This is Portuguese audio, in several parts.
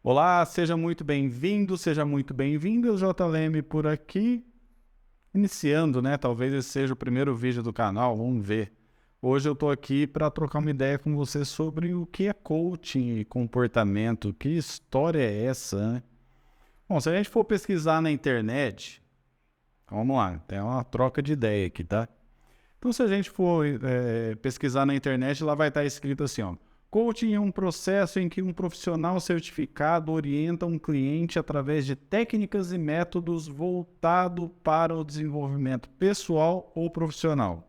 Olá, seja muito bem-vindo, seja muito bem-vindo, JLM por aqui. Iniciando, né? Talvez esse seja o primeiro vídeo do canal, vamos ver. Hoje eu estou aqui para trocar uma ideia com você sobre o que é coaching e comportamento, que história é essa, né? Bom, se a gente for pesquisar na internet, vamos lá, tem uma troca de ideia aqui, tá? Então, se a gente for pesquisar na internet, lá vai estar escrito assim, ó. Coaching é um processo em que um profissional certificado orienta um cliente através de técnicas e métodos voltado para o desenvolvimento pessoal ou profissional.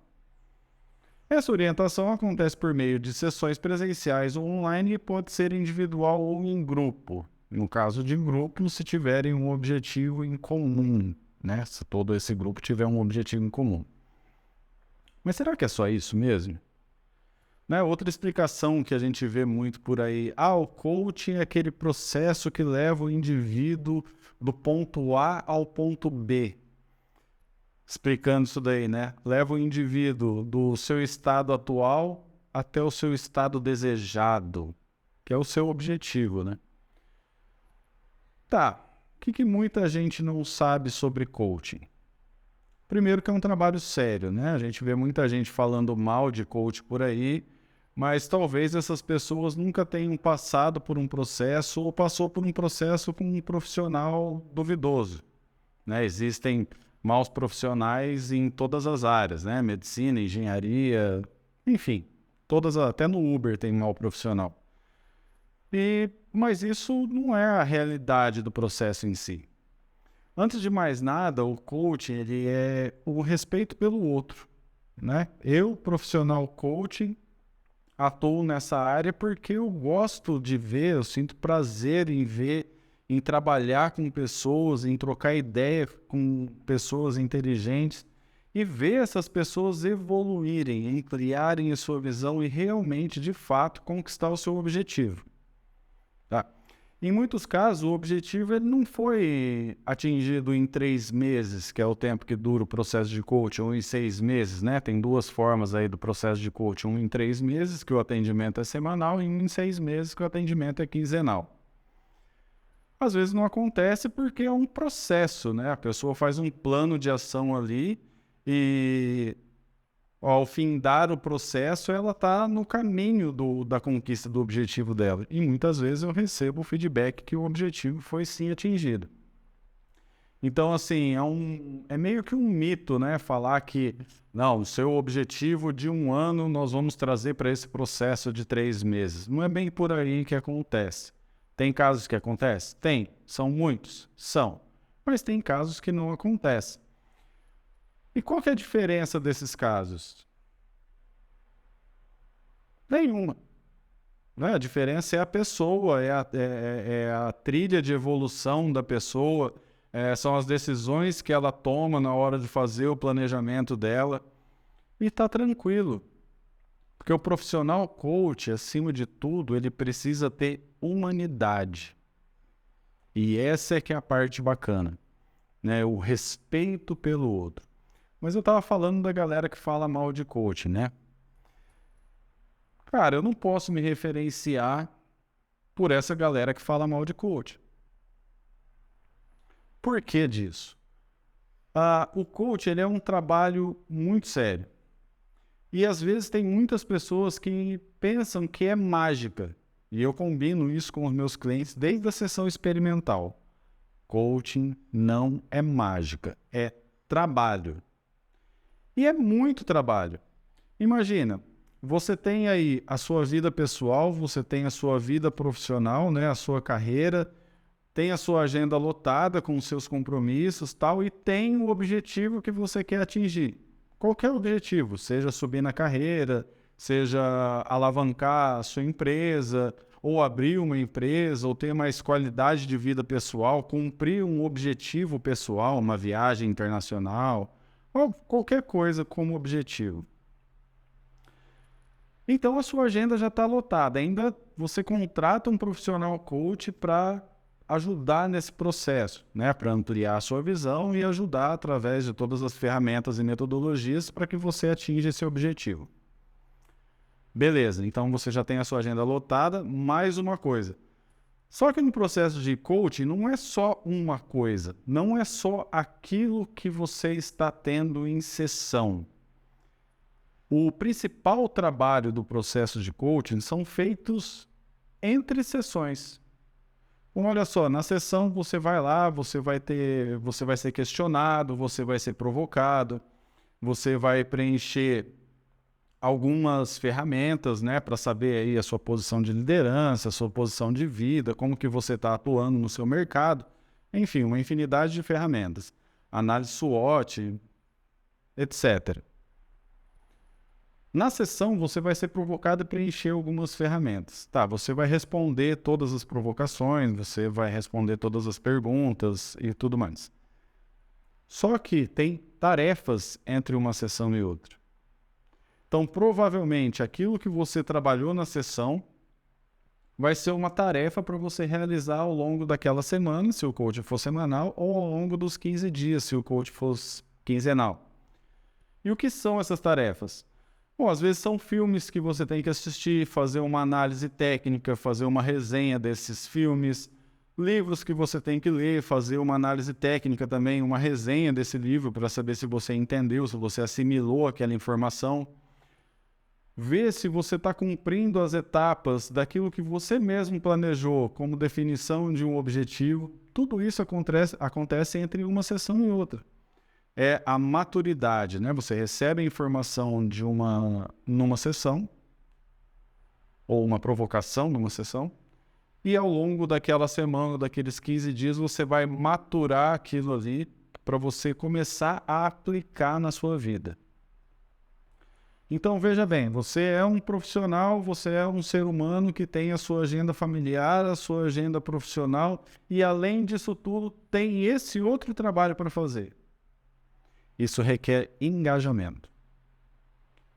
Essa orientação acontece por meio de sessões presenciais ou online e pode ser individual ou em grupo. No caso de grupo, se tiverem um objetivo em comum, né? Se todo esse grupo tiver um objetivo em comum. Mas será que é só isso mesmo? Né? Outra explicação que a gente vê muito por aí, o coaching é aquele processo que leva o indivíduo do ponto A ao ponto B. Explicando isso daí, né? Leva o indivíduo do seu estado atual até o seu estado desejado, que é o seu objetivo, né? Tá, o que muita gente não sabe sobre coaching? Primeiro que é um trabalho sério, né? A gente vê muita gente falando mal de coach por aí, mas talvez essas pessoas nunca tenham passado por um processo ou passou por um processo com um profissional duvidoso, né? Existem maus profissionais em todas as áreas, né? Medicina, engenharia, enfim, até no Uber tem mau profissional. Mas isso não é a realidade do processo em si. Antes de mais nada, o coaching ele é o respeito pelo outro, né? Eu, profissional coaching, atuo nessa área porque eu gosto de ver, eu sinto prazer em ver, em trabalhar com pessoas, em trocar ideia com pessoas inteligentes e ver essas pessoas evoluírem, ampliarem a sua visão e realmente, de fato, conquistar o seu objetivo. Tá? Em muitos casos, o objetivo ele não foi atingido em 3 meses, que é o tempo que dura o processo de coaching, ou em 6 meses, né? Tem duas formas aí do processo de coaching, um em 3 meses, que o atendimento é semanal, e um em 6 meses, que o atendimento é quinzenal. Às vezes não acontece porque é um processo, né? A pessoa faz um plano de ação ali e ao findar o processo, ela está no caminho da conquista do objetivo dela. E muitas vezes eu recebo o feedback que o objetivo foi sim atingido. Então, assim, é meio que um mito, né? Falar que, não, o seu objetivo de 1 ano nós vamos trazer para esse processo de 3 meses. Não é bem por aí que acontece. Tem casos que acontece? Tem. São muitos? São. Mas tem casos que não acontecem. E qual que é a diferença desses casos? Nenhuma. Né? A diferença é a pessoa, é a trilha de evolução da pessoa, são as decisões que ela toma na hora de fazer o planejamento dela. E está tranquilo. Porque o profissional coach, acima de tudo, ele precisa ter humanidade. E essa é que é a parte bacana, né? O respeito pelo outro. Mas eu estava falando da galera que fala mal de coach, né? Cara, eu não posso me referenciar por essa galera que fala mal de coach. Por que disso? O coach ele é um trabalho muito sério. E às vezes tem muitas pessoas que pensam que é mágica. E eu combino isso com os meus clientes desde a sessão experimental. Coaching não é mágica, é trabalho. E é muito trabalho. Imagina, você tem aí a sua vida pessoal, você tem a sua vida profissional, né, a sua carreira, tem a sua agenda lotada com os seus compromissos, tal, e tem o objetivo que você quer atingir. Qualquer objetivo, seja subir na carreira, seja alavancar a sua empresa, ou abrir uma empresa, ou ter mais qualidade de vida pessoal, cumprir um objetivo pessoal, uma viagem internacional, ou qualquer coisa como objetivo. Então a sua agenda já está lotada. Ainda você contrata um profissional coach para ajudar nesse processo, né? Para ampliar a sua visão e ajudar através de todas as ferramentas e metodologias para que você atinja esse objetivo. Beleza, então você já tem a sua agenda lotada. Mais uma coisa, Só que no processo de coaching não é só uma coisa, não é só aquilo que você está tendo em sessão. O principal trabalho do processo de coaching são feitos entre sessões. Então, olha só, na sessão você vai lá, você vai ser questionado, você vai ser provocado, você vai preencher algumas ferramentas, né, para saber aí a sua posição de liderança, a sua posição de vida, como que você está atuando no seu mercado, enfim, uma infinidade de ferramentas, análise SWOT, etc. Na sessão, você vai ser provocado a preencher algumas ferramentas. Tá, você vai responder todas as provocações, você vai responder todas as perguntas e tudo mais. Só que tem tarefas entre uma sessão e outra. Então, provavelmente, aquilo que você trabalhou na sessão vai ser uma tarefa para você realizar ao longo daquela semana, se o coach for semanal, ou ao longo dos 15 dias, se o coach fosse quinzenal. E o que são essas tarefas? Bom, às vezes são filmes que você tem que assistir, fazer uma análise técnica, fazer uma resenha desses filmes, livros que você tem que ler, fazer uma análise técnica também, uma resenha desse livro para saber se você entendeu, se você assimilou aquela informação. Ver se você está cumprindo as etapas daquilo que você mesmo planejou como definição de um objetivo. Tudo isso acontece entre uma sessão e outra. É a maturidade, né? Você recebe a informação numa sessão, ou uma provocação numa sessão, e ao longo daquela semana, daqueles 15 dias, você vai maturar aquilo ali para você começar a aplicar na sua vida. Então, veja bem, você é um profissional, você é um ser humano que tem a sua agenda familiar, a sua agenda profissional, e além disso tudo, tem esse outro trabalho para fazer. Isso requer engajamento,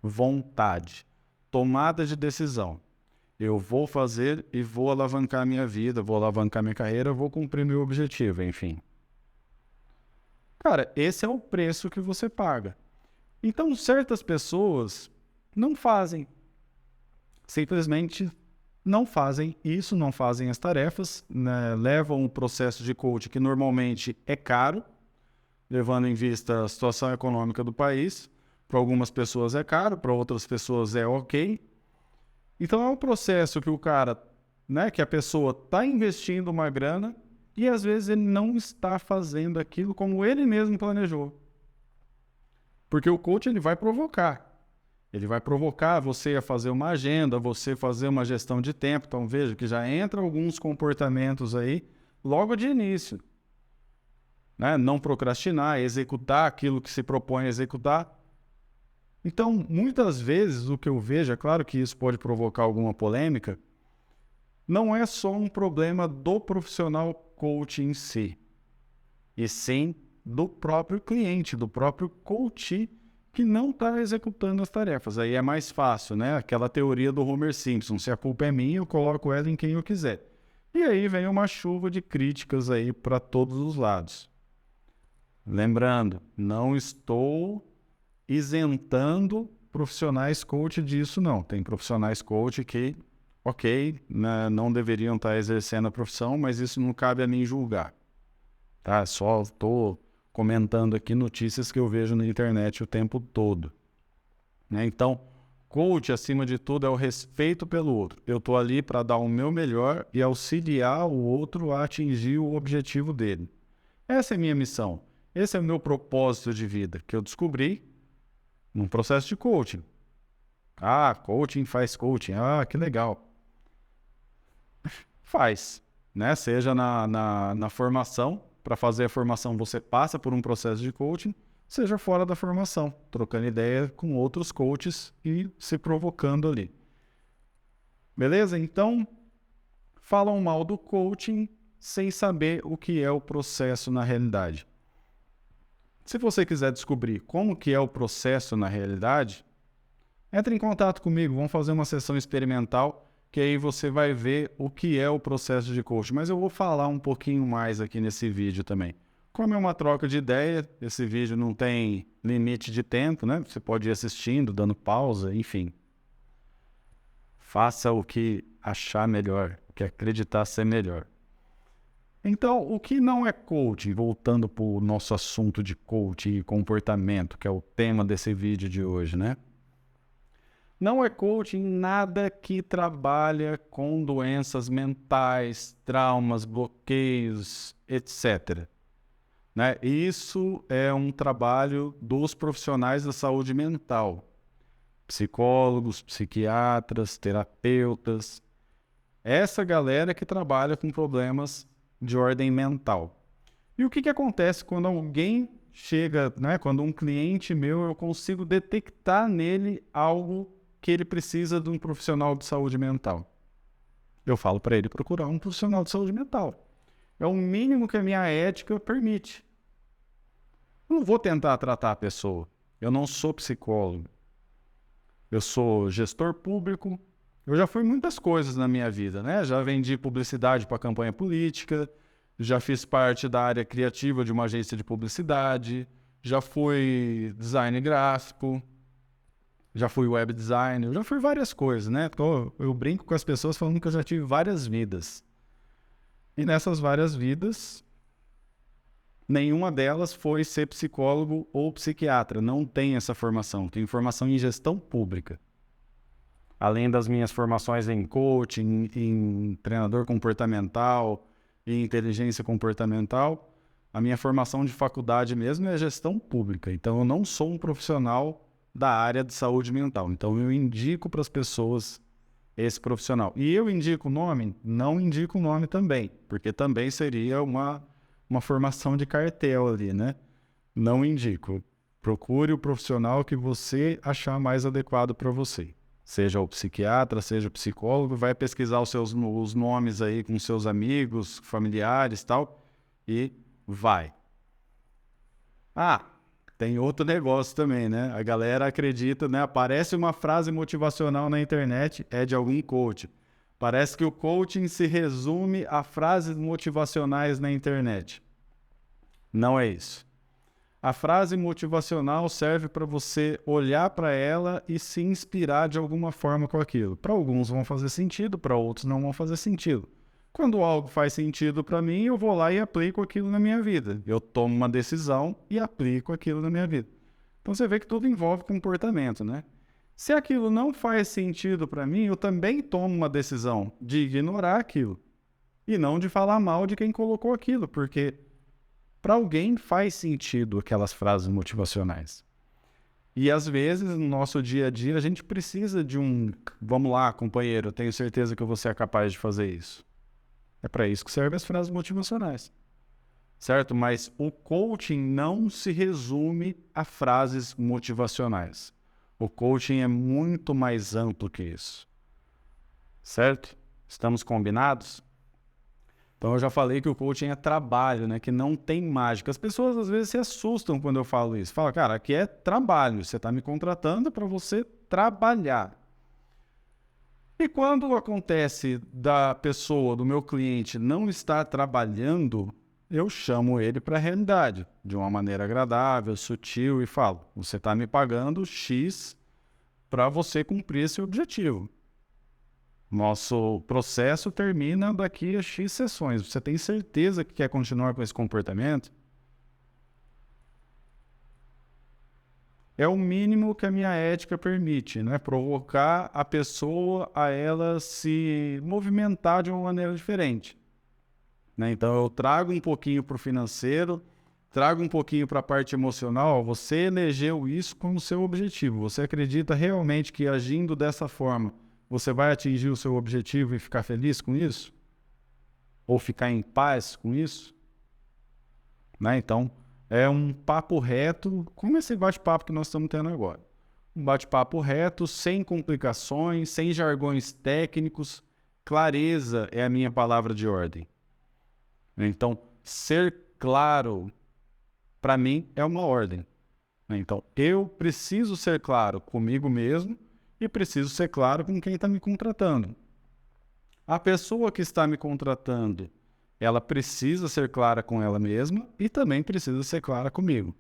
vontade, tomada de decisão. Eu vou fazer e vou alavancar minha vida, vou alavancar minha carreira, vou cumprir meu objetivo, enfim. Cara, esse é o preço que você paga. Então, certas pessoas não fazem. Simplesmente não fazem isso, não fazem as tarefas, né? Levam um processo de coaching que normalmente é caro, levando em vista a situação econômica do país. Para algumas pessoas é caro, para outras pessoas é ok. Então é um processo que o cara, né, que a pessoa está investindo uma grana e às vezes ele não está fazendo aquilo como ele mesmo planejou. Porque o coach ele vai provocar. Ele vai provocar você a fazer uma agenda, você fazer uma gestão de tempo. Então veja que já entra alguns comportamentos aí logo de início. Né? Não procrastinar, executar aquilo que se propõe a executar. Então, muitas vezes, o que eu vejo, é claro que isso pode provocar alguma polêmica, não é só um problema do profissional coach em si, e sim do próprio cliente, do próprio coach que não está executando as tarefas. Aí é mais fácil, né? Aquela teoria do Homer Simpson, se a culpa é minha, eu coloco ela em quem eu quiser. E aí vem uma chuva de críticas aí para todos os lados. Lembrando, não estou isentando profissionais coach disso, não. Tem profissionais coach que, ok, né, não deveriam estar exercendo a profissão, mas isso não cabe a mim julgar. Tá? Só estou comentando aqui notícias que eu vejo na internet o tempo todo. Né? Então, coach, acima de tudo, é o respeito pelo outro. Eu estou ali para dar o meu melhor e auxiliar o outro a atingir o objetivo dele. Essa é a minha missão. Esse é o meu propósito de vida, que eu descobri num processo de coaching. Ah, coaching faz coaching. Ah, que legal. Faz, né? Seja na formação, para fazer a formação você passa por um processo de coaching, seja fora da formação, trocando ideia com outros coaches e se provocando ali. Beleza? Então, falam mal do coaching sem saber o que é o processo na realidade. Se você quiser descobrir como que é o processo na realidade, entre em contato comigo, vamos fazer uma sessão experimental, que aí você vai ver o que é o processo de coaching. Mas eu vou falar um pouquinho mais aqui nesse vídeo também. Como é uma troca de ideia, esse vídeo não tem limite de tempo, né? Você pode ir assistindo, dando pausa, enfim. Faça o que achar melhor, o que acreditar ser melhor. Então, o que não é coaching, voltando para o nosso assunto de coaching e comportamento, que é o tema desse vídeo de hoje, né? Não é coaching nada que trabalha com doenças mentais, traumas, bloqueios, etc. Né? Isso é um trabalho dos profissionais da saúde mental, psicólogos, psiquiatras, terapeutas, essa galera que trabalha com problemas de ordem mental. E o que acontece quando alguém chega, né, quando um cliente meu, eu consigo detectar nele algo que ele precisa de um profissional de saúde mental? Eu falo para ele procurar um profissional de saúde mental. É o mínimo que a minha ética permite. Eu não vou tentar tratar a pessoa. Eu não sou psicólogo. Eu sou gestor público. Eu já fui muitas coisas na minha vida, né? Já vendi publicidade para campanha política, já fiz parte da área criativa de uma agência de publicidade, já fui design gráfico, já fui web designer, já fui várias coisas, né? Então, eu brinco com as pessoas falando que eu já tive várias vidas. E nessas várias vidas, nenhuma delas foi ser psicólogo ou psiquiatra. Não tem essa formação. Tenho formação em gestão pública. Além das minhas formações em coaching, em treinador comportamental e inteligência comportamental, a minha formação de faculdade mesmo é gestão pública. Então, eu não sou um profissional da área de saúde mental. Então, eu indico para as pessoas esse profissional. E eu indico o nome? Não indico o nome também, porque também seria uma formação de cartel ali, né? Não indico. Procure o profissional que você achar mais adequado para você. Seja o psiquiatra, seja o psicólogo, vai pesquisar os nomes aí com seus amigos, familiares e tal, e vai. Ah, tem outro negócio também, né? A galera acredita, né? Aparece uma frase motivacional na internet, é de algum coach. Parece que o coaching se resume a frases motivacionais na internet. Não é isso. A frase motivacional serve para você olhar para ela e se inspirar de alguma forma com aquilo. Para alguns vão fazer sentido, para outros não vão fazer sentido. Quando algo faz sentido para mim, eu vou lá e aplico aquilo na minha vida. Eu tomo uma decisão e aplico aquilo na minha vida. Então você vê que tudo envolve comportamento, né? Se aquilo não faz sentido para mim, eu também tomo uma decisão de ignorar aquilo e não de falar mal de quem colocou aquilo, porque para alguém faz sentido aquelas frases motivacionais. E às vezes, no nosso dia a dia, a gente precisa de um... Vamos lá, companheiro, eu tenho certeza que você é capaz de fazer isso. É para isso que servem as frases motivacionais. Certo? Mas o coaching não se resume a frases motivacionais. O coaching é muito mais amplo que isso. Certo? Estamos combinados? Então eu já falei que o coaching é trabalho, né? Que não tem mágica. As pessoas às vezes se assustam quando eu falo isso. Fala, cara, aqui é trabalho. Você está me contratando para você trabalhar. E quando acontece da pessoa, do meu cliente, não estar trabalhando, eu chamo ele para a realidade, de uma maneira agradável, sutil, e falo, você está me pagando X para você cumprir esse objetivo. Nosso processo termina daqui a X sessões. Você tem certeza que quer continuar com esse comportamento? É o mínimo que a minha ética permite, né? Provocar a pessoa a ela se movimentar de uma maneira diferente. Né? Então, eu trago um pouquinho para o financeiro, trago um pouquinho para a parte emocional. Você elegeu isso como seu objetivo. Você acredita realmente que agindo dessa forma, você vai atingir o seu objetivo e ficar feliz com isso? Ou ficar em paz com isso? Né? Então, é um papo reto, como esse bate-papo que nós estamos tendo agora. Um bate-papo reto, sem complicações, sem jargões técnicos. Clareza é a minha palavra de ordem. Então, ser claro, para mim, é uma ordem. Então, eu preciso ser claro comigo mesmo e preciso ser claro com quem está me contratando. A pessoa que está me contratando, ela precisa ser clara com ela mesma e também precisa ser clara comigo.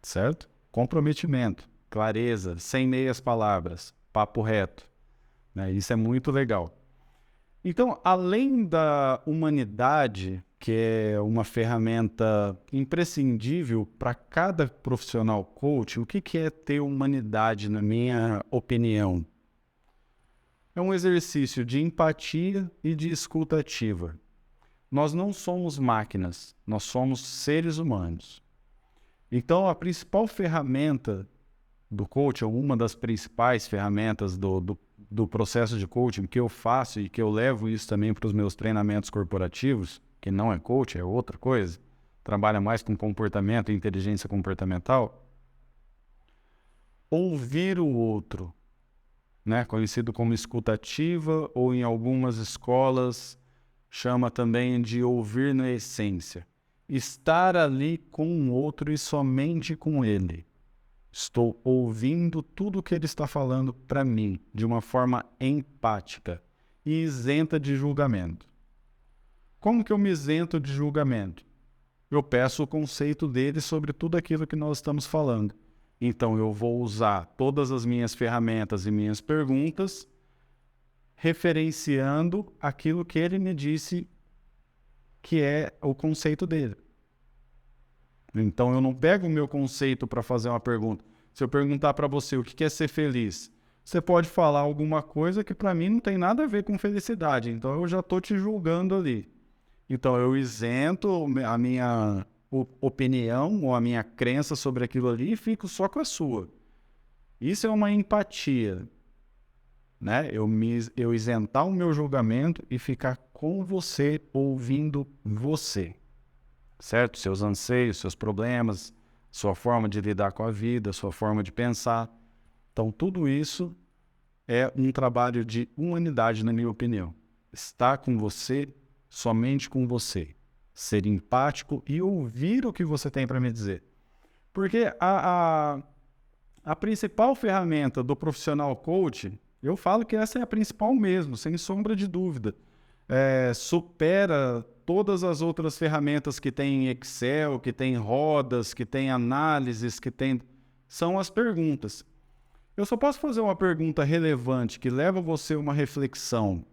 Certo? Comprometimento, clareza, sem meias palavras, papo reto. Né? Isso é muito legal. Então, além da humanidade, que é uma ferramenta imprescindível para cada profissional coach, o que é ter humanidade, na minha opinião? É um exercício de empatia e de escuta ativa. Nós não somos máquinas, nós somos seres humanos. Então, a principal ferramenta do coaching, ou uma das principais ferramentas do processo de coaching que eu faço e que eu levo isso também para os meus treinamentos corporativos, que não é coaching, é outra coisa, trabalha mais com comportamento e inteligência comportamental, ouvir o outro, né? Conhecido como escuta ativa, ou em algumas escolas chama também de ouvir na essência. Estar ali com o outro e somente com ele. Estou ouvindo tudo o que ele está falando para mim, de uma forma empática e isenta de julgamento. Como que eu me isento de julgamento? Eu peço o conceito dele sobre tudo aquilo que nós estamos falando. Então, eu vou usar todas as minhas ferramentas e minhas perguntas referenciando aquilo que ele me disse que é o conceito dele. Então, eu não pego o meu conceito para fazer uma pergunta. Se eu perguntar para você o que é ser feliz, você pode falar alguma coisa que para mim não tem nada a ver com felicidade. Então, eu já estou te julgando ali. Então, eu isento a minha opinião ou a minha crença sobre aquilo ali e fico só com a sua. Isso é uma empatia, né? Eu isentar o meu julgamento e ficar com você, ouvindo você, certo? Seus anseios, seus problemas, sua forma de lidar com a vida, sua forma de pensar. Então, tudo isso é um trabalho de humanidade, na minha opinião. Estar com você, somente com você. Ser empático e ouvir o que você tem para me dizer. Porque a principal ferramenta do profissional coach, eu falo que essa é a principal mesmo, sem sombra de dúvida. Supera todas as outras ferramentas que tem Excel, que tem rodas, que tem análises, que tem... São as perguntas. Eu só posso fazer uma pergunta relevante que leva você a uma reflexão.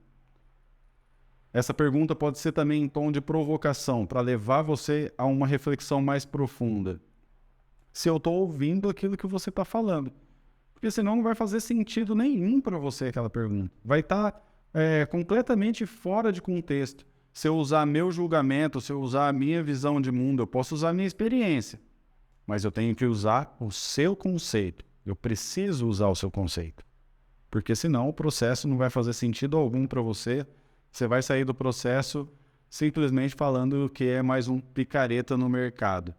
Essa pergunta pode ser também em tom de provocação, para levar você a uma reflexão mais profunda. Se eu estou ouvindo aquilo que você está falando. Porque senão não vai fazer sentido nenhum para você aquela pergunta. Vai estar completamente fora de contexto. Se eu usar meu julgamento, se eu usar a minha visão de mundo, eu posso usar a minha experiência. Mas eu tenho que usar o seu conceito. Eu preciso usar o seu conceito. Porque senão o processo não vai fazer sentido algum para você. Você vai sair do processo simplesmente falando que é mais um picareta no mercado,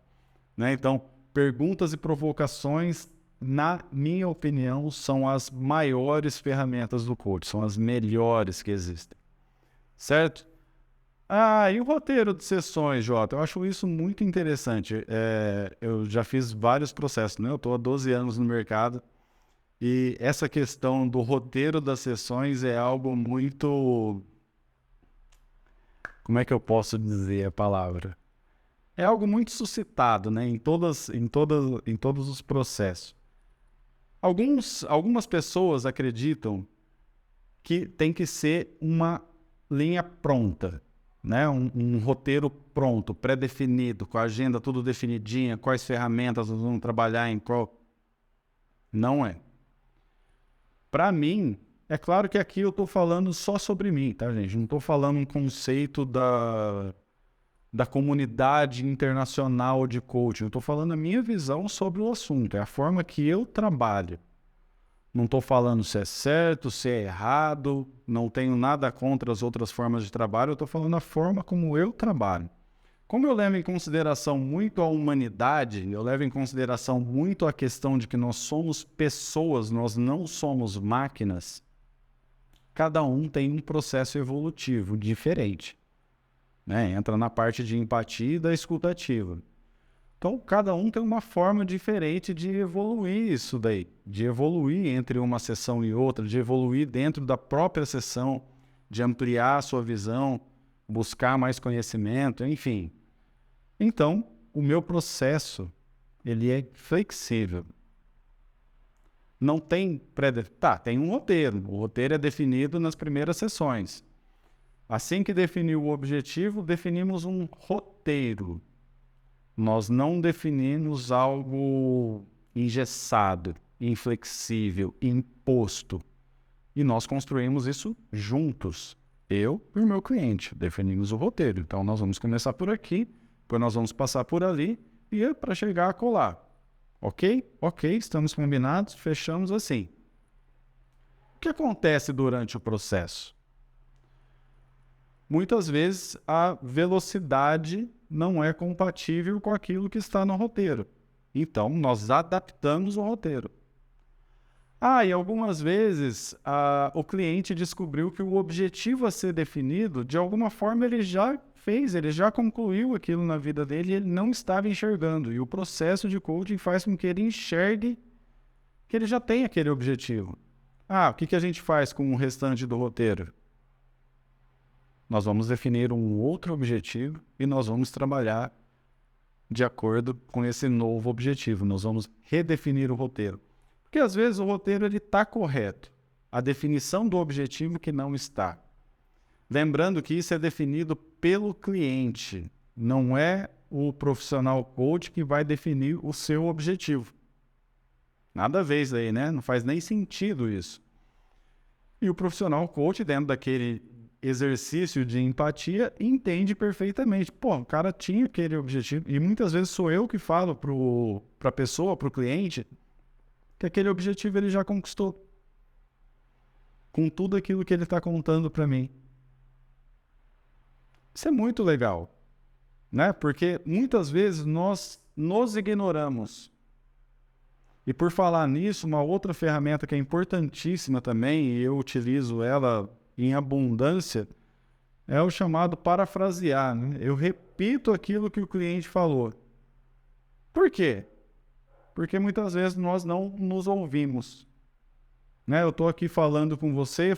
né? Então, perguntas e provocações, na minha opinião, são as maiores ferramentas do coach, são as melhores que existem, certo? E o roteiro de sessões, Jota? Eu acho isso muito interessante. Eu já fiz vários processos, né? Eu estou há 12 anos no mercado e essa questão do roteiro das sessões é algo muito... Como é que eu posso dizer a palavra? É algo muito suscitado, né, em todos os processos. Algumas pessoas acreditam que tem que ser uma linha pronta, né, um roteiro pronto, pré-definido, com a agenda tudo definidinha, quais ferramentas nós vamos trabalhar em qual. Não é. Para mim, é claro que aqui eu estou falando só sobre mim, tá, gente? Não estou falando um conceito da comunidade internacional de coaching. Eu estou falando a minha visão sobre o assunto. É a forma que eu trabalho. Não estou falando se é certo, se é errado. Não tenho nada contra as outras formas de trabalho. Eu estou falando a forma como eu trabalho. Como eu levo em consideração muito a humanidade, eu levo em consideração muito a questão de que nós somos pessoas, nós não somos máquinas. Cada um tem um processo evolutivo diferente, né? Entra na parte de empatia e da escuta ativa. Então, cada um tem uma forma diferente de evoluir isso daí, de evoluir entre uma sessão e outra, de evoluir dentro da própria sessão, de ampliar a sua visão, buscar mais conhecimento, enfim. Então, o meu processo, ele é flexível. Não tem tem um roteiro. O roteiro é definido nas primeiras sessões. Assim que definiu o objetivo, definimos um roteiro. Nós não definimos algo engessado, inflexível, imposto. E nós construímos isso juntos. Eu e o meu cliente definimos o roteiro. Então, nós vamos começar por aqui, depois nós vamos passar por ali e é para chegar a colar. Ok? Ok, estamos combinados, fechamos assim. O que acontece durante o processo? Muitas vezes a velocidade não é compatível com aquilo que está no roteiro. Então, nós adaptamos o roteiro. E algumas vezes o cliente descobriu que o objetivo a ser definido, de alguma forma ele já fez, ele já concluiu aquilo na vida dele e ele não estava enxergando. E o processo de coaching faz com que ele enxergue que ele já tem aquele objetivo. O que a gente faz com o restante do roteiro? Nós vamos definir um outro objetivo e nós vamos trabalhar de acordo com esse novo objetivo. Nós vamos redefinir o roteiro. Porque às vezes o roteiro está correto. A definição do objetivo que não está. Lembrando que isso é definido pelo cliente. Não é o profissional coach que vai definir o seu objetivo. Nada a ver isso aí, né? Não faz nem sentido isso. E o profissional coach, dentro daquele exercício de empatia, entende perfeitamente. O cara tinha aquele objetivo. E muitas vezes sou eu que falo para a pessoa, para o cliente, que aquele objetivo ele já conquistou. Com tudo aquilo que ele está contando para mim. Isso é muito legal, né? Porque muitas vezes nós nos ignoramos. E por falar nisso, uma outra ferramenta que é importantíssima também, e eu utilizo ela em abundância, é o chamado parafrasear, né? Eu repito aquilo que o cliente falou. Por quê? Porque muitas vezes nós não nos ouvimos. Né? Eu estou aqui falando com você,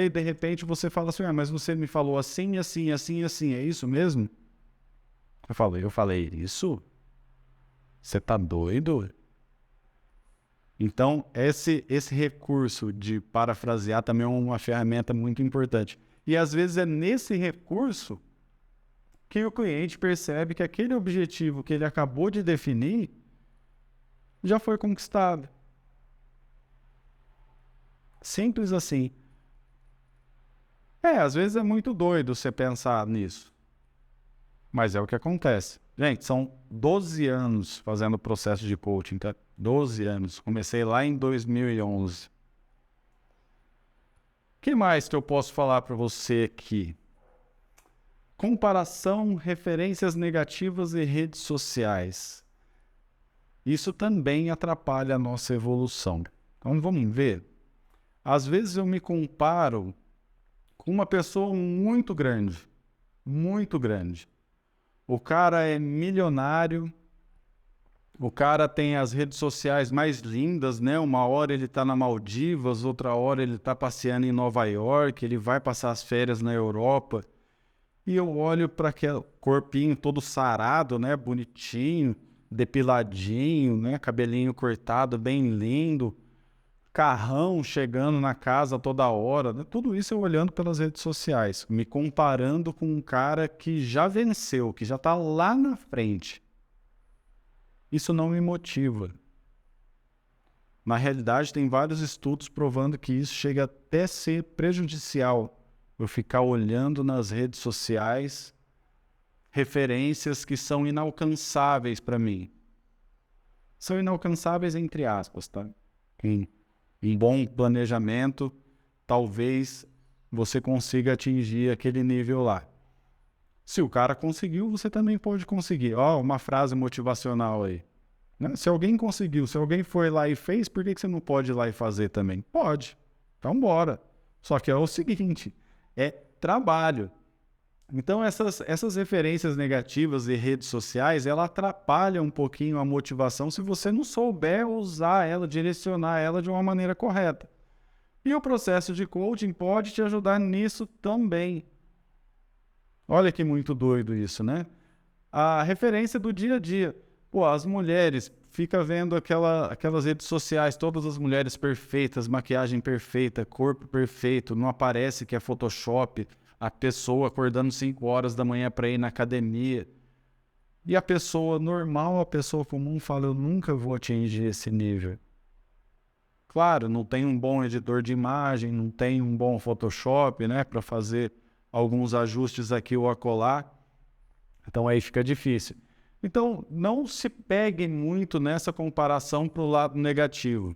e de repente você fala assim, mas você me falou assim, assim, assim, assim, é isso mesmo? Eu falei isso? Você tá doido? Então, esse recurso de parafrasear também é uma ferramenta muito importante. E às vezes é nesse recurso que o cliente percebe que aquele objetivo que ele acabou de definir já foi conquistado. Simples assim. Às vezes é muito doido você pensar nisso. Mas é o que acontece. Gente, são 12 anos fazendo o processo de coaching, tá? 12 anos. Comecei lá em 2011. O que mais que eu posso falar para você aqui? Comparação, referências negativas e redes sociais. Isso também atrapalha a nossa evolução. Então vamos ver. Às vezes eu me comparo com uma pessoa muito grande. Muito grande. O cara é milionário, o cara tem as redes sociais mais lindas, né? Uma hora ele está na Maldivas, outra hora ele está passeando em Nova York, ele vai passar as férias na Europa. E eu olho para aquele corpinho todo sarado, né? Bonitinho, depiladinho, né? Cabelinho cortado, bem lindo, carrão chegando na casa toda hora, né? Tudo isso eu olhando pelas redes sociais, me comparando com um cara que já venceu, que já está lá na frente. Isso não me motiva. Na realidade, tem vários estudos provando que isso chega até a ser prejudicial. Eu ficar olhando nas redes sociais referências que são inalcançáveis para mim. São inalcançáveis entre aspas, tá? Um bom planejamento, talvez você consiga atingir aquele nível lá. Se o cara conseguiu, você também pode conseguir. Uma frase motivacional aí. Né? Se alguém conseguiu, se alguém foi lá e fez, por que você não pode ir lá e fazer também? Pode. Então bora. Só que é o seguinte, é trabalho. Então essas referências negativas e redes sociais, ela atrapalha um pouquinho a motivação se você não souber usar ela, direcionar ela de uma maneira correta. E o processo de coaching pode te ajudar nisso também. Olha que muito doido isso, né? A referência do dia a dia. Pô, as mulheres, fica vendo aquelas redes sociais, todas as mulheres perfeitas, maquiagem perfeita, corpo perfeito, não aparece que é Photoshop, a pessoa acordando 5 horas da manhã para ir na academia. E a pessoa normal, a pessoa comum fala, eu nunca vou atingir esse nível. Claro, não tem um bom editor de imagem, não tem um bom Photoshop, né, para fazer alguns ajustes aqui ou acolá. Então aí fica difícil. Então, não se pegue muito nessa comparação para o lado negativo.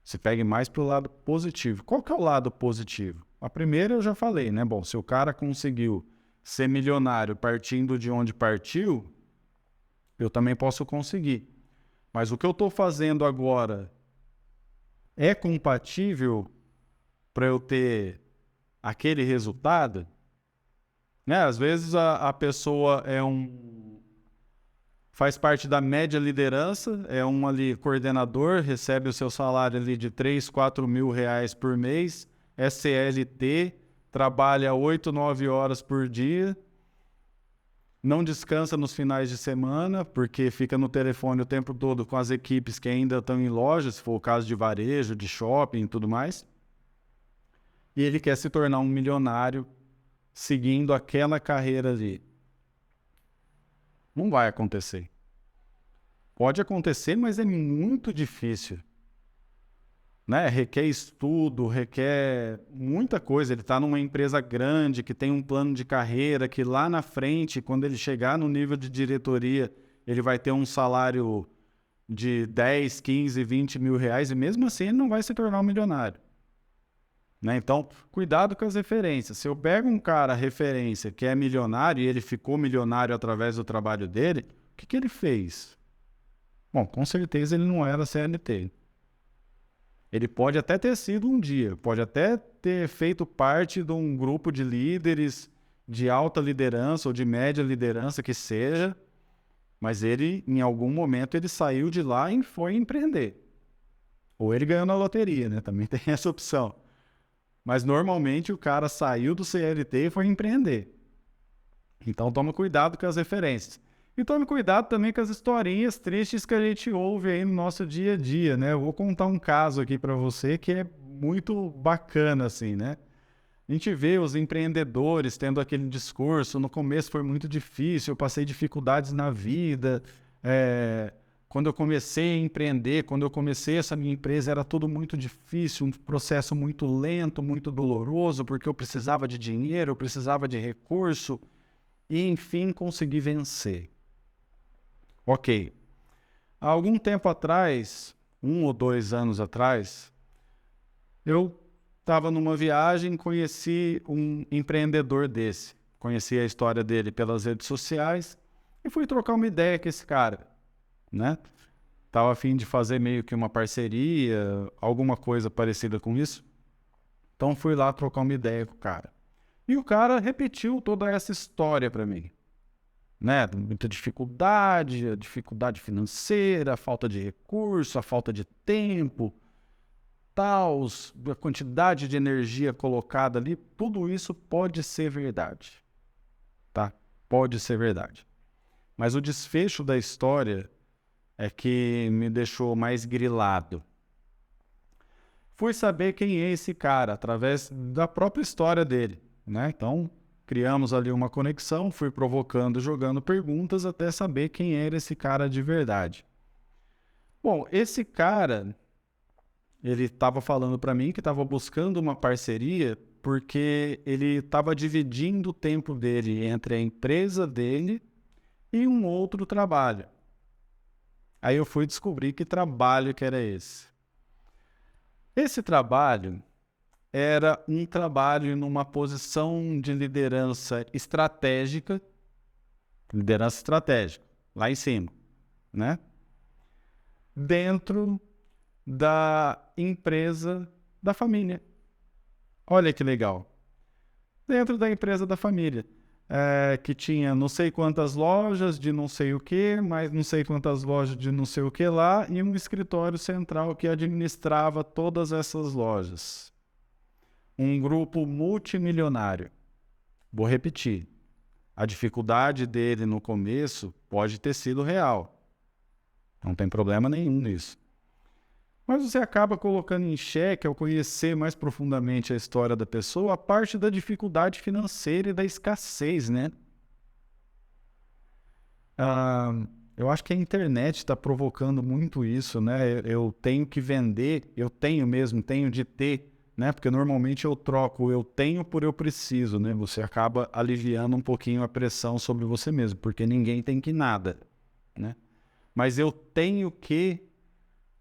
Se pegue mais para o lado positivo. Qual que é o lado positivo? A primeira eu já falei, né? Bom, se o cara conseguiu ser milionário partindo de onde partiu, eu também posso conseguir. Mas o que eu estou fazendo agora é compatível para eu ter aquele resultado? Né? Às vezes a pessoa faz parte da média liderança, é um ali coordenador, recebe o seu salário ali de 3, 4 mil reais por mês, é CLT, trabalha 8, 9 horas por dia, não descansa nos finais de semana, porque fica no telefone o tempo todo com as equipes que ainda estão em loja, se for o caso de varejo, de shopping e tudo mais. E ele quer se tornar um milionário seguindo aquela carreira ali. Não vai acontecer. Pode acontecer, mas é muito difícil. Né? Requer estudo, requer muita coisa. Ele está numa empresa grande, que tem um plano de carreira, que lá na frente, quando ele chegar no nível de diretoria, ele vai ter um salário de 10, 15, 20 mil reais, e mesmo assim ele não vai se tornar um milionário. Né? Então, cuidado com as referências. Se eu pego um cara referência que é milionário e ele ficou milionário através do trabalho dele, o que ele fez? Bom, com certeza ele não era CLT. Ele pode até ter sido um dia, pode até ter feito parte de um grupo de líderes de alta liderança ou de média liderança que seja, mas ele, em algum momento, ele saiu de lá e foi empreender. Ou ele ganhou na loteria, né? Também tem essa opção. Mas normalmente o cara saiu do CLT e foi empreender. Então toma cuidado com as referências. E tome cuidado também com as historinhas tristes que a gente ouve aí no nosso dia a dia, né? Eu vou contar um caso aqui para você que é muito bacana, assim, né? A gente vê os empreendedores tendo aquele discurso, no começo foi muito difícil, eu passei dificuldades na vida, quando eu comecei a empreender, quando eu comecei essa minha empresa, era tudo muito difícil, um processo muito lento, muito doloroso, porque eu precisava de dinheiro, eu precisava de recurso, e enfim consegui vencer. Ok. Há algum tempo atrás, 1 ou 2 anos atrás, eu estava numa viagem, conheci um empreendedor desse. Conheci a história dele pelas redes sociais e fui trocar uma ideia com esse cara, né? Estava a fim de fazer meio que uma parceria, alguma coisa parecida com isso. Então fui lá trocar uma ideia com o cara. E o cara repetiu toda essa história para mim. Né? Muita dificuldade, a dificuldade financeira, a falta de recurso, a falta de tempo, tal, a quantidade de energia colocada ali, tudo isso pode ser verdade, tá? Pode ser verdade. Mas o desfecho da história é que me deixou mais grilado. Fui saber quem é esse cara através da própria história dele, né? Então, criamos ali uma conexão, fui provocando, jogando perguntas até saber quem era esse cara de verdade. Bom, esse cara, ele estava falando para mim que estava buscando uma parceria porque ele estava dividindo o tempo dele entre a empresa dele e um outro trabalho. Aí eu fui descobrir que trabalho que era esse. Esse trabalho era um trabalho numa posição de liderança estratégica, lá em cima, né? Dentro da empresa da família. Olha que legal. Dentro da empresa da família, que tinha não sei quantas lojas de não sei o que, mais não sei quantas lojas de não sei o que lá, e um escritório central que administrava todas essas lojas. Um grupo multimilionário. Vou repetir. A dificuldade dele no começo pode ter sido real. Não tem problema nenhum nisso. Mas você acaba colocando em xeque, ao conhecer mais profundamente a história da pessoa, a parte da dificuldade financeira e da escassez, né? Ah, eu acho que a internet está provocando muito isso, né? Eu tenho que vender, eu tenho mesmo, tenho de ter, né? Porque normalmente eu troco eu tenho por eu preciso, né? Você acaba aliviando um pouquinho a pressão sobre você mesmo, porque ninguém tem que nada, né? Mas eu tenho que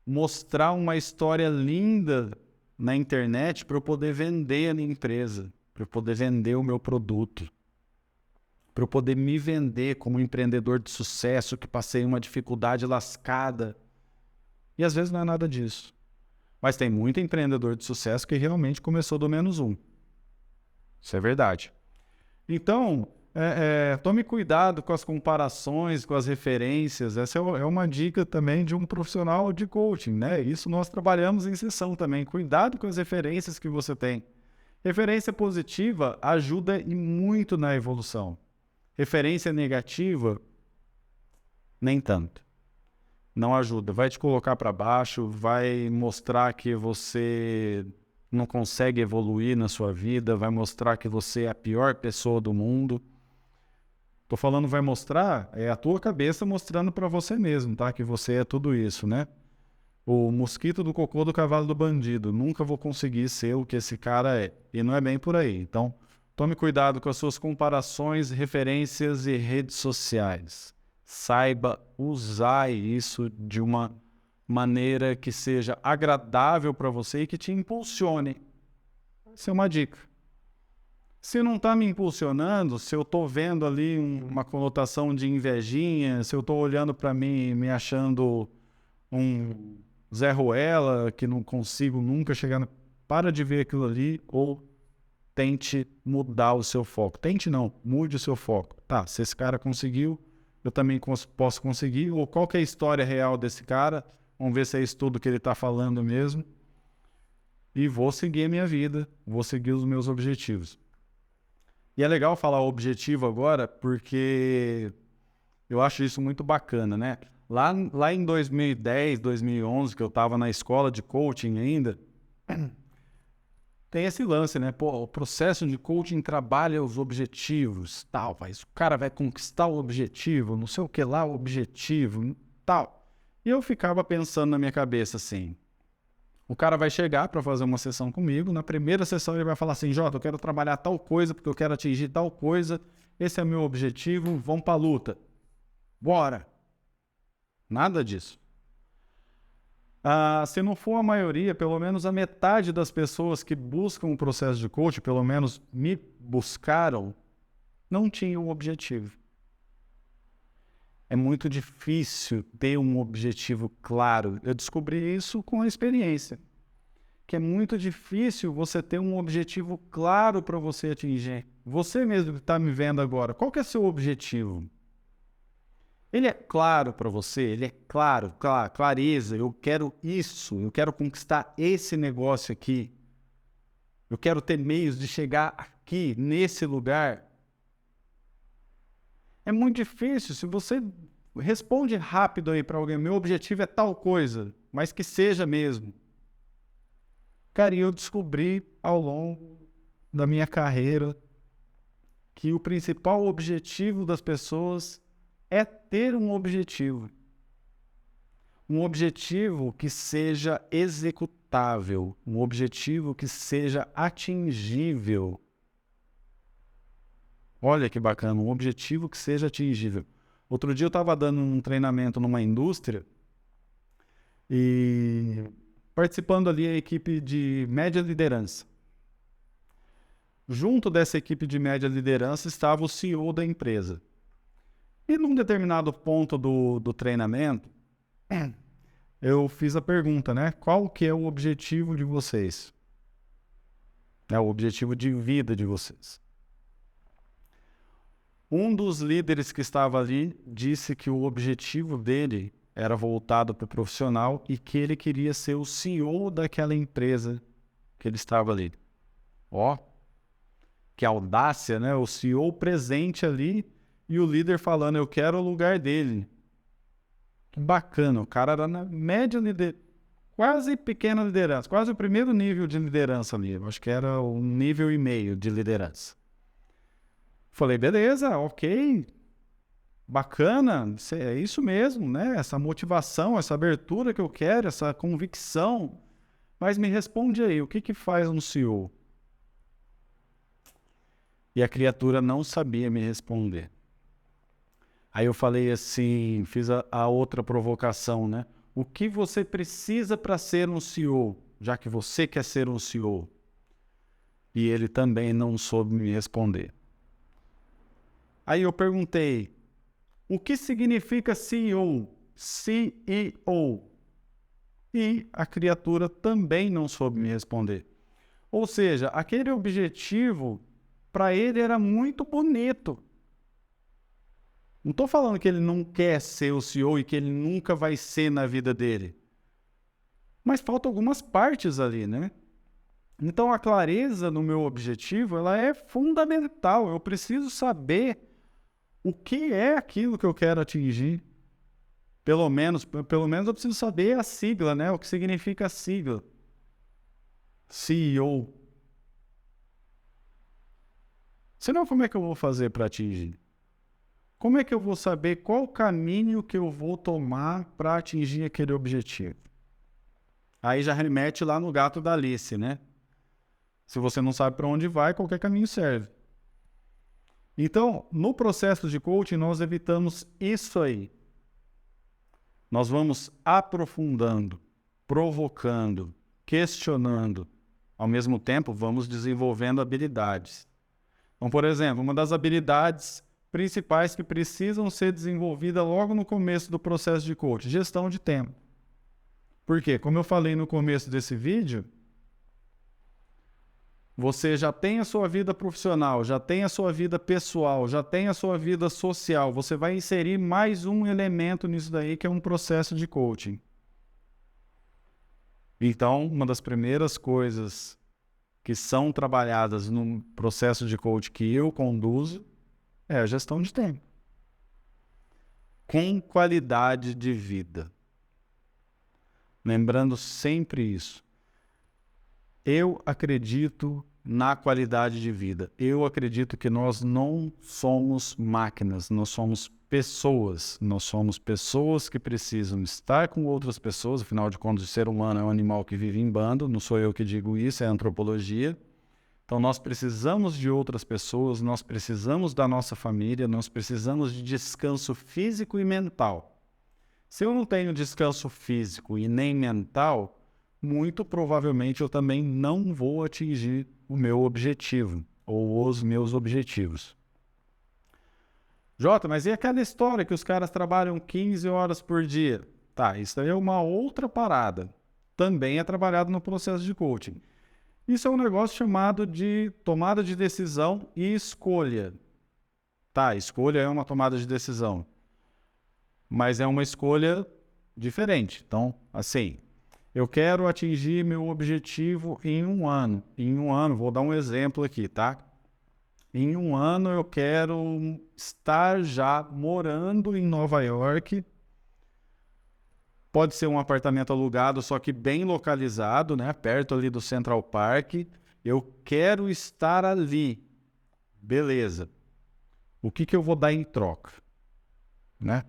mostrar uma história linda na internet para eu poder vender a minha empresa, para eu poder vender o meu produto, para eu poder me vender como um empreendedor de sucesso que passei uma dificuldade lascada. E às vezes não é nada disso. Mas tem muito empreendedor de sucesso que realmente começou do menos um. Isso é verdade. Então, tome cuidado com as comparações, com as referências. Essa é uma dica também de um profissional de coaching, né? Isso nós trabalhamos em sessão também. Cuidado com as referências que você tem. Referência positiva ajuda e muito na evolução. Referência negativa, nem tanto. Não ajuda. Vai te colocar para baixo, vai mostrar que você não consegue evoluir na sua vida, vai mostrar que você é a pior pessoa do mundo. Tô falando vai mostrar, é a tua cabeça mostrando para você mesmo, tá? Que você é tudo isso, né? O mosquito do cocô do cavalo do bandido. Nunca vou conseguir ser o que esse cara é. E não é bem por aí. Então, tome cuidado com as suas comparações, referências e redes sociais. Saiba usar isso de uma maneira que seja agradável para você e que te impulsione. Essa é uma dica. Se não está me impulsionando, se eu estou vendo ali uma conotação de invejinha, se eu estou olhando para mim e me achando um Zé Ruela, que não consigo nunca chegar... Para de ver aquilo ali ou tente mudar o seu foco. Tente não, mude o seu foco. Tá, se esse cara conseguiu, eu também posso conseguir. Ou qual que é a história real desse cara? Vamos ver se é isso tudo que ele está falando mesmo. E vou seguir a minha vida, vou seguir os meus objetivos. E é legal falar objetivo agora, porque eu acho isso muito bacana, né? Lá em 2010, 2011, que eu estava na escola de coaching ainda, tem esse lance, né? Pô, o processo de coaching trabalha os objetivos, tal, mas o cara vai conquistar o objetivo, não sei o que lá, o objetivo, tal. E eu ficava pensando na minha cabeça assim, o cara vai chegar para fazer uma sessão comigo, na primeira sessão ele vai falar assim, Jota, eu quero trabalhar tal coisa, porque eu quero atingir tal coisa, esse é o meu objetivo, vamos para a luta. Bora! Nada disso. Se não for a maioria, pelo menos a metade das pessoas que buscam o processo de coaching, pelo menos me buscaram, não tinham um objetivo. É muito difícil ter um objetivo claro. Eu descobri isso com a experiência. Que é muito difícil você ter um objetivo claro para você atingir. Você mesmo que está me vendo agora, qual que é seu objetivo? Ele é claro para você? Ele é claro, clareza, eu quero isso, eu quero conquistar esse negócio aqui. Eu quero ter meios de chegar aqui, nesse lugar. É muito difícil. Se você responde rápido aí para alguém, meu objetivo é tal coisa, mas que seja mesmo. Cara, e eu descobri ao longo da minha carreira que o principal objetivo das pessoas é ter um objetivo. Um objetivo que seja executável, um objetivo que seja atingível. Olha que bacana, um objetivo que seja atingível. Outro dia eu estava dando um treinamento numa indústria e participando ali a equipe de média liderança. Junto dessa equipe de média liderança estava o CEO da empresa. E num determinado ponto do treinamento, eu fiz a pergunta, né? Qual que é o objetivo de vocês? É o objetivo de vida de vocês. Um dos líderes que estava ali disse que o objetivo dele era voltado para o profissional e que ele queria ser o CEO daquela empresa que ele estava ali. Ó, que audácia, né? O CEO presente ali e o líder falando, eu quero o lugar dele. bacana. O cara era na média liderança, quase pequena liderança, quase o primeiro nível de liderança ali. Eu acho que era um nível e meio de liderança. Falei, beleza, ok, bacana, é isso mesmo, né? Essa motivação, essa abertura que eu quero, essa convicção. Mas me responde aí, o que que faz um CEO? E a criatura não sabia me responder. Aí eu falei assim, fiz a outra provocação, né? O que você precisa para ser um CEO, já que você quer ser um CEO? E ele também não soube me responder. Aí eu perguntei, o que significa CEO? CEO. E a criatura também não soube me responder. Ou seja, aquele objetivo, para ele era muito bonito. Não estou falando que ele não quer ser o CEO e que ele nunca vai ser na vida dele. Mas faltam algumas partes ali, né? Então a clareza no meu objetivo, ela é fundamental. Eu preciso saber o que é aquilo que eu quero atingir. Pelo menos eu preciso saber a sigla, né? O que significa a sigla. CEO. Senão, como é que eu vou fazer para atingir? Como é que eu vou saber qual caminho que eu vou tomar para atingir aquele objetivo? Aí já remete lá no gato da Alice, né? Se você não sabe para onde vai, qualquer caminho serve. Então, no processo de coaching, nós evitamos isso aí. Nós vamos aprofundando, provocando, questionando. Ao mesmo tempo, vamos desenvolvendo habilidades. Então, por exemplo, uma das habilidades principais que precisam ser desenvolvidas logo no começo do processo de coaching, gestão de tempo. Por quê? Como eu falei no começo desse vídeo, você já tem a sua vida profissional, já tem a sua vida pessoal, já tem a sua vida social. Você vai inserir mais um elemento nisso daí, que é um processo de coaching. Então, uma das primeiras coisas que são trabalhadas no processo de coaching que eu conduzo é a gestão de tempo. Com qualidade de vida. Lembrando sempre isso. Eu acredito na qualidade de vida. Eu acredito que nós não somos máquinas, nós somos pessoas. Nós somos pessoas que precisam estar com outras pessoas. Afinal de contas, o ser humano é um animal que vive em bando. Não sou eu que digo isso, é a antropologia. Então, nós precisamos de outras pessoas, nós precisamos da nossa família, nós precisamos de descanso físico e mental. Se eu não tenho descanso físico e nem mental, muito provavelmente eu também não vou atingir o meu objetivo ou os meus objetivos. Jota, mas e aquela história que os caras trabalham 15 horas por dia? Tá, isso aí é uma outra parada. Também é trabalhado no processo de coaching. Isso é um negócio chamado de tomada de decisão e escolha. Tá, escolha é uma tomada de decisão, mas é uma escolha diferente. Então, assim, eu quero atingir meu objetivo em um ano. Em um ano, vou dar um exemplo aqui, tá? Em um ano eu quero estar já morando em Nova York. Pode ser um apartamento alugado, só que bem localizado, né? Perto ali do Central Park. Eu quero estar ali. Beleza. O que eu vou dar em troca? Né?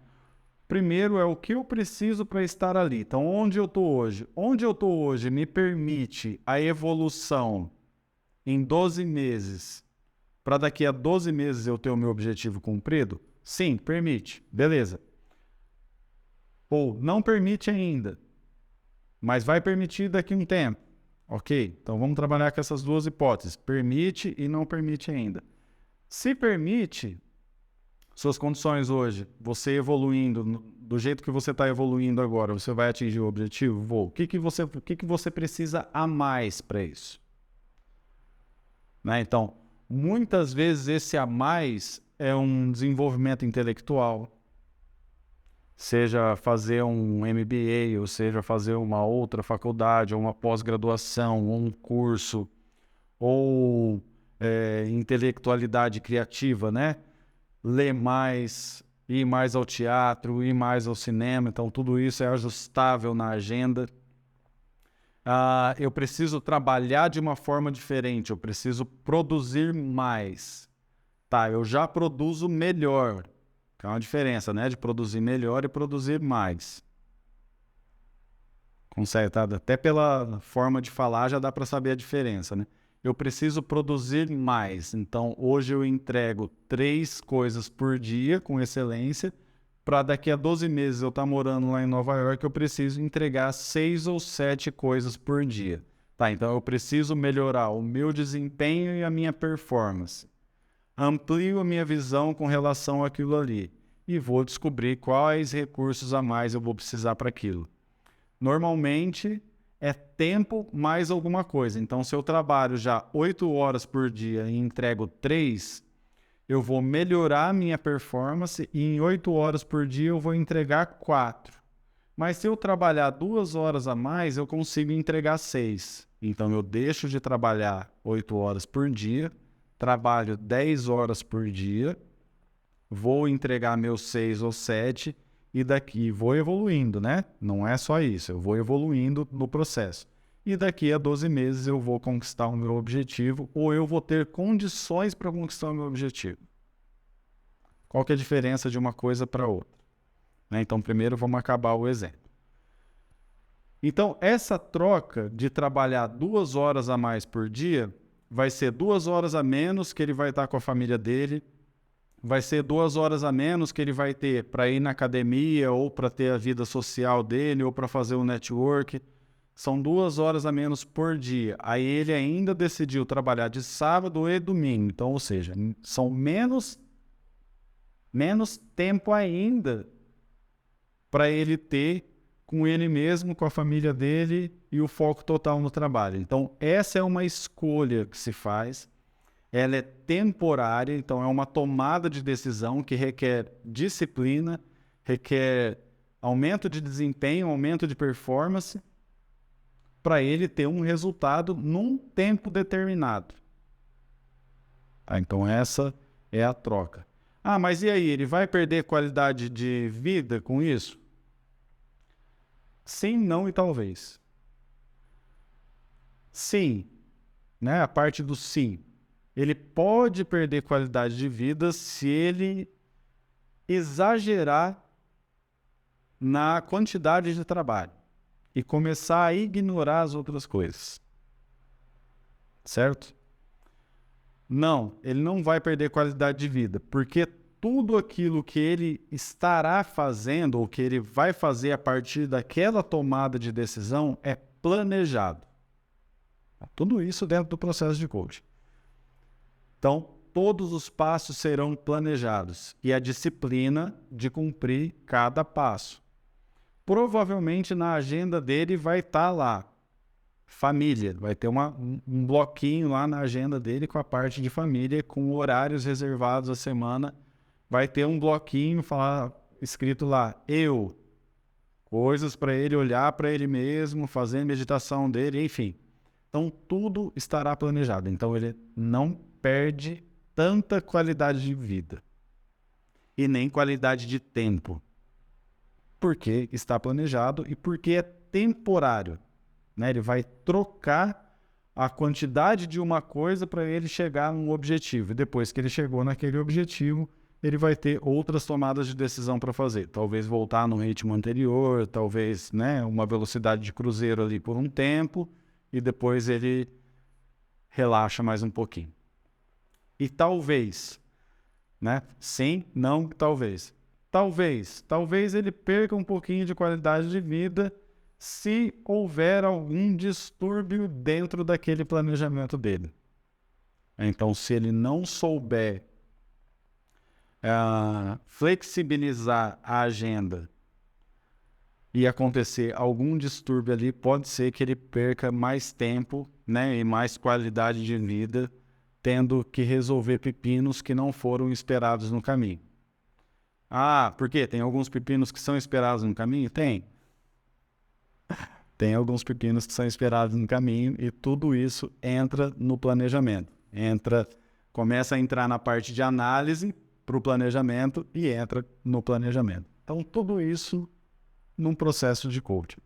Primeiro é o que eu preciso para estar ali. Então, onde eu estou hoje? Onde eu estou hoje me permite a evolução em 12 meses, para daqui a 12 meses eu ter o meu objetivo cumprido? Sim, permite. Beleza. Ou não permite ainda, mas vai permitir daqui a um tempo. Ok, então vamos trabalhar com essas duas hipóteses. Permite e não permite ainda. Se permite, suas condições hoje, você evoluindo, do jeito que você está evoluindo agora, você vai atingir o objetivo? Vou. O que você precisa a mais para isso? Né? Então, muitas vezes esse a mais é um desenvolvimento intelectual, seja fazer um MBA, ou seja fazer uma outra faculdade, ou uma pós-graduação, ou um curso, ou intelectualidade criativa, né? Ler mais, ir mais ao teatro, ir mais ao cinema, então tudo isso é ajustável na agenda. Eu preciso trabalhar de uma forma diferente, eu preciso produzir mais. Tá, eu já produzo melhor. É uma diferença, né? De produzir melhor e produzir mais. Consegue, tá? Até pela forma de falar já dá para saber a diferença, né? Eu preciso produzir mais. Então, hoje eu entrego 3 coisas por dia com excelência. Para daqui a 12 meses eu estar morando lá em Nova York, eu preciso entregar 6 ou 7 coisas por dia. Tá, então eu preciso melhorar o meu desempenho e a minha performance. Amplio a minha visão com relação àquilo ali. E vou descobrir quais recursos a mais eu vou precisar para aquilo. Normalmente é tempo mais alguma coisa. Então, se eu trabalho já 8 horas por dia e entrego 3, eu vou melhorar a minha performance e em 8 horas por dia eu vou entregar 4. Mas se eu trabalhar 2 horas a mais, eu consigo entregar 6. Então, eu deixo de trabalhar 8 horas por dia, trabalho 10 horas por dia, vou entregar meus 6 ou 7 e daqui vou evoluindo, né? Não é só isso, eu vou evoluindo no processo. E daqui a 12 meses eu vou conquistar o meu objetivo ou eu vou ter condições para conquistar o meu objetivo. Qual que é a diferença de uma coisa para outra? Né? Então, primeiro vamos acabar o exemplo. Então, essa troca de trabalhar 2 horas a mais por dia vai ser 2 horas a menos que ele vai estar com a família dele, vai ser 2 horas a menos que ele vai ter para ir na academia ou para ter a vida social dele ou para fazer um network. São 2 horas a menos por dia. Aí ele ainda decidiu trabalhar de sábado e domingo. Então, ou seja, são menos tempo ainda para ele ter com ele mesmo, com a família dele e o foco total no trabalho. Então, essa é uma escolha que se faz. Ela é temporária, então é uma tomada de decisão que requer disciplina, requer aumento de desempenho, aumento de performance, para ele ter um resultado num tempo determinado. Tá? Então essa é a troca. Mas e aí, ele vai perder qualidade de vida com isso? Sim, não e talvez. Sim, né? A parte do sim. Ele pode perder qualidade de vida se ele exagerar na quantidade de trabalho e começar a ignorar as outras coisas. Certo? Não, ele não vai perder qualidade de vida, porque tudo aquilo que ele estará fazendo ou que ele vai fazer a partir daquela tomada de decisão é planejado. Tudo isso dentro do processo de coaching. Então, todos os passos serão planejados e a disciplina de cumprir cada passo. Provavelmente na agenda dele vai estar lá, família, vai ter um bloquinho lá na agenda dele com a parte de família, com horários reservados a semana, vai ter um bloquinho escrito lá, coisas para ele olhar para ele mesmo, fazer a meditação dele, enfim. Então, tudo estará planejado. Então, ele não perde tanta qualidade de vida e nem qualidade de tempo, porque está planejado e porque é temporário, né? Ele vai trocar a quantidade de uma coisa para ele chegar num objetivo, e depois que ele chegou naquele objetivo, ele vai ter outras tomadas de decisão para fazer, talvez voltar no ritmo anterior, talvez, né, uma velocidade de cruzeiro ali por um tempo, e depois ele relaxa mais um pouquinho. E talvez, né? Sim, não, talvez. Talvez ele perca um pouquinho de qualidade de vida se houver algum distúrbio dentro daquele planejamento dele. Então, se ele não souber flexibilizar a agenda e acontecer algum distúrbio ali, pode ser que ele perca mais tempo, né, e mais qualidade de vida, tendo que resolver pepinos que não foram esperados no caminho. Por quê? Tem alguns pepinos que são esperados no caminho? Tem. Tem alguns pepinos que são esperados no caminho e tudo isso entra no planejamento. Começa a entrar na parte de análise para o planejamento e entra no planejamento. Então, tudo isso num processo de coaching.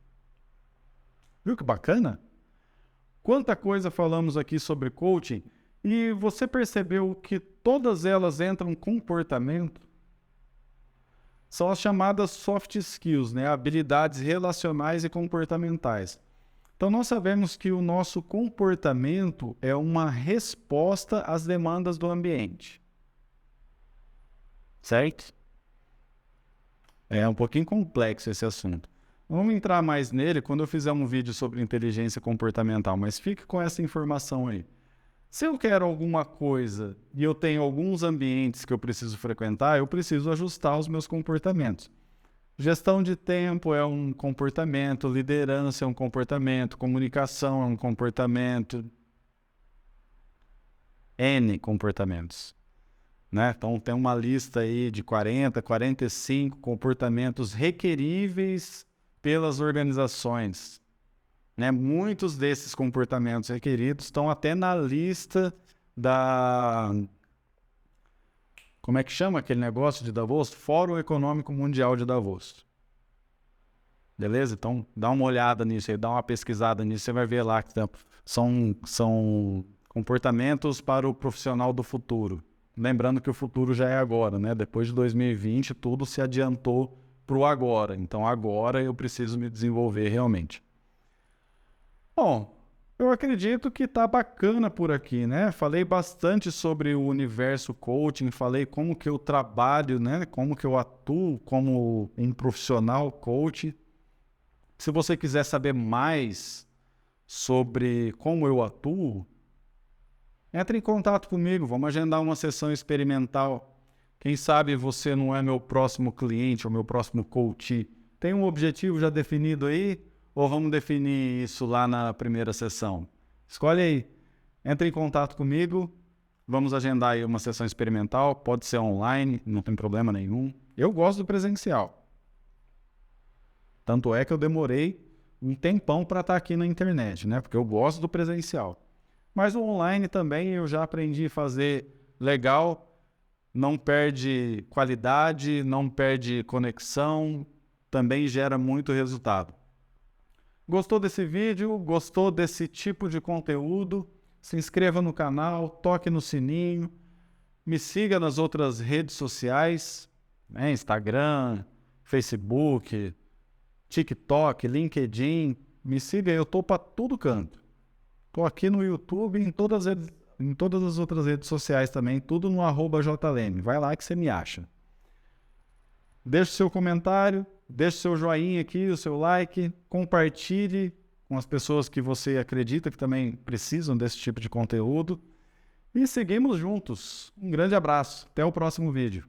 Viu que bacana? Quanta coisa falamos aqui sobre coaching e você percebeu que todas elas entram em comportamento? São as chamadas soft skills, né? Habilidades relacionais e comportamentais. Então, nós sabemos que o nosso comportamento é uma resposta às demandas do ambiente. Certo? É um pouquinho complexo esse assunto. Vamos entrar mais nele quando eu fizer um vídeo sobre inteligência comportamental, mas fique com essa informação aí. Se eu quero alguma coisa e eu tenho alguns ambientes que eu preciso frequentar, eu preciso ajustar os meus comportamentos. Gestão de tempo é um comportamento, liderança é um comportamento, comunicação é um comportamento, N comportamentos, né? Então tem uma lista aí de 40, 45 comportamentos requeríveis pelas organizações, né? Muitos desses comportamentos requeridos estão até na lista da... Como é que chama aquele negócio de Davos? Fórum Econômico Mundial de Davos. Beleza? Então, dá uma olhada nisso aí, dá uma pesquisada nisso, você vai ver lá que são comportamentos para o profissional do futuro. Lembrando que o futuro já é agora, né? Depois de 2020, tudo se adiantou para o agora. Então, agora eu preciso me desenvolver realmente. Bom, eu acredito que tá bacana por aqui, né? Falei bastante sobre o universo coaching, falei como que eu trabalho, né? Como que eu atuo como um profissional coach. Se você quiser saber mais sobre como eu atuo, entre em contato comigo, vamos agendar uma sessão experimental. Quem sabe você não é meu próximo cliente ou meu próximo coach. Tem um objetivo já definido aí? Ou vamos definir isso lá na primeira sessão? Escolhe aí. Entre em contato comigo. Vamos agendar aí uma sessão experimental. Pode ser online, não tem problema nenhum. Eu gosto do presencial. Tanto é que eu demorei um tempão para estar aqui na internet, né? Porque eu gosto do presencial. Mas o online também eu já aprendi a fazer legal. Não perde qualidade, não perde conexão. Também gera muito resultado. Gostou desse vídeo? Gostou desse tipo de conteúdo? Se inscreva no canal, toque no sininho, me siga nas outras redes sociais, né? Instagram, Facebook, TikTok, LinkedIn. Me siga, eu estou para todo canto. Estou aqui no YouTube e em todas as outras redes sociais também, tudo no @jleme. Vai lá que você me acha. Deixe seu comentário, deixe seu joinha aqui, o seu like, compartilhe com as pessoas que você acredita que também precisam desse tipo de conteúdo. E seguimos juntos. Um grande abraço. Até o próximo vídeo.